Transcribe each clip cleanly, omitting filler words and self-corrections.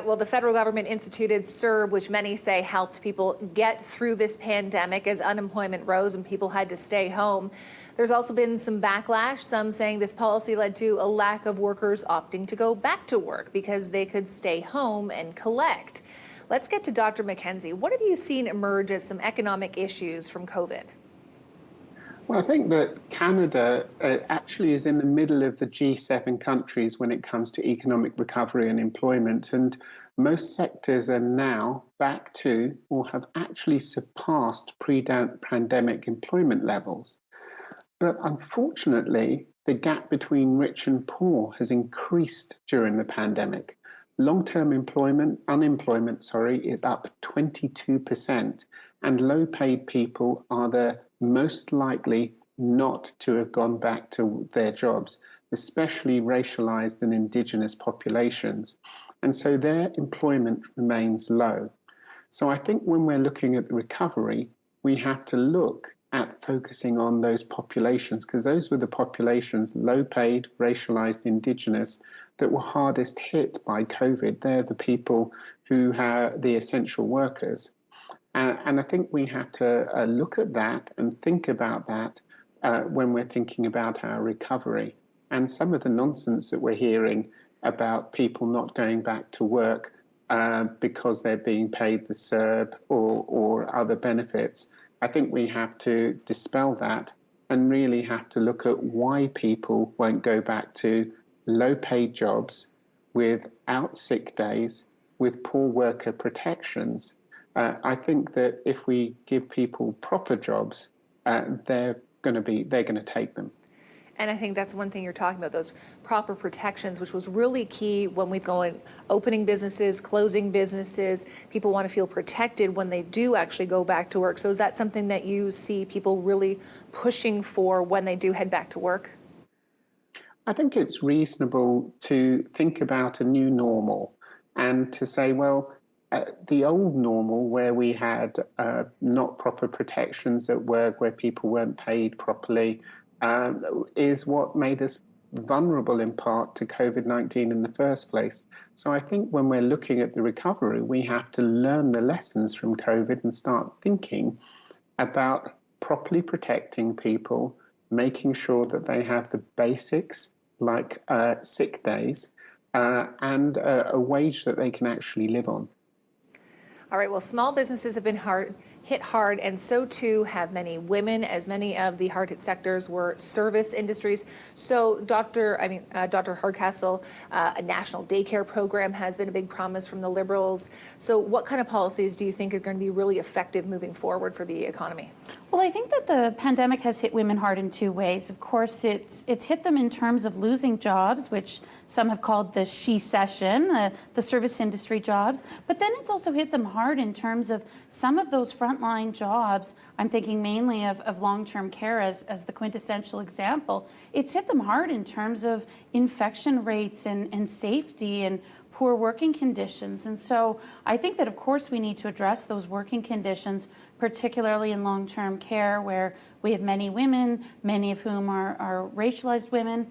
well, the federal government instituted CERB, which many say helped people get through this pandemic as unemployment rose and people had to stay home. There's also been some backlash, some saying this policy led to a lack of workers opting to go back to work because they could stay home and collect. Let's get to Dr. McKenzie. What have you seen emerge as some economic issues from COVID? Well, I think that Canada actually is in the middle of the G7 countries when it comes to economic recovery and employment. And most sectors are now back to or have actually surpassed pre-pandemic employment levels. But unfortunately, the gap between rich and poor has increased during the pandemic. Long-term unemployment, is up 22%, and low-paid people are the most likely not to have gone back to their jobs, especially racialized and indigenous populations. And so their employment remains low. So I think when we're looking at the recovery, we have to look at focusing on those populations, because those were the populations, low paid, racialized, indigenous, that were hardest hit by COVID. They're the people who are the essential workers. And I think we have to look at that and think about that when we're thinking about our recovery. And some of the nonsense that we're hearing about people not going back to work because they're being paid the CERB or other benefits, I think we have to dispel that and really have to look at why people won't go back to low-paid jobs without sick days, with poor worker protections. I think that if we give people proper jobs, they're going to take them. And I think that's one thing you're talking about, those proper protections, which was really key when we've gone opening businesses, closing businesses. People want to feel protected when they do actually go back to work. So is that something that you see people really pushing for when they do head back to work? I think it's reasonable to think about a new normal and to say, well, the old normal where we had not proper protections at work, where people weren't paid properly, is what made us vulnerable in part to COVID-19 in the first place. So I think when we're looking at the recovery, we have to learn the lessons from COVID and start thinking about properly protecting people, making sure that they have the basics like sick days and a wage that they can actually live on. All right, well, small businesses have been hit hard, and so too have many women, as many of the hard-hit sectors were service industries. So, Dr. Hardcastle, a national daycare program has been a big promise from the Liberals. So what kind of policies do you think are going to be really effective moving forward for the economy? Well, I think that the pandemic has hit women hard in two ways. Of course, it's hit them in terms of losing jobs, which some have called the she-cession, the service industry jobs. But then it's also hit them hard in terms of some of those frontline jobs. I'm thinking mainly of long-term care as the quintessential example. It's hit them hard in terms of infection rates and safety and poor working conditions. And so I think that, of course, we need to address those working conditions, particularly in long-term care, where we have many women, many of whom are racialized women.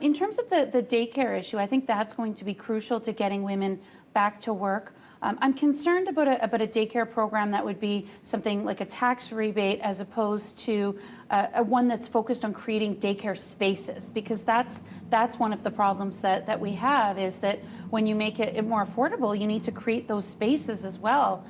In terms of the daycare issue, I think that's going to be crucial to getting women back to work. I'm concerned about a daycare program that would be something like a tax rebate as opposed to one that's focused on creating daycare spaces, because that's one of the problems that we have, is that when you make it more affordable, you need to create those spaces as well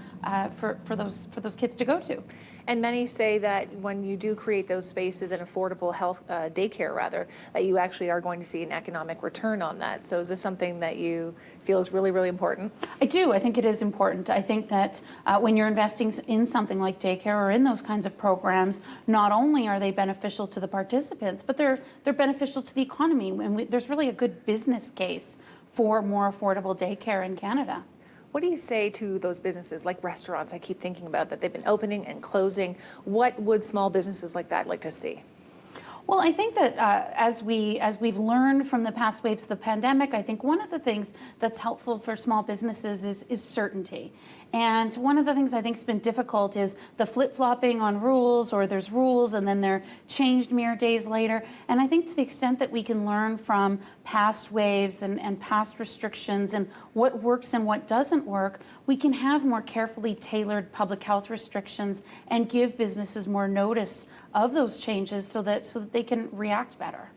for those kids to go to. And many say that when you do create those spaces and affordable health daycare, rather, that you actually are going to see an economic return on that. So is this something that you feel is really, really important? I do. I think it is important. I think that when you're investing in something like daycare or in those kinds of programs, not only are they beneficial to the participants, but they're beneficial to the economy. And there's really a good business case for more affordable daycare in Canada. What do you say to those businesses like restaurants? I keep thinking about that they've been opening and closing. What would small businesses like that like to see? Well, I think that as we've learned from the past waves of the pandemic, I think one of the things that's helpful for small businesses is certainty. And one of the things I think has been difficult is the flip-flopping on rules, or there's rules and then they're changed mere days later. And I think to the extent that we can learn from past waves and past restrictions and what works and what doesn't work, we can have more carefully tailored public health restrictions and give businesses more notice of those changes so that they can react better.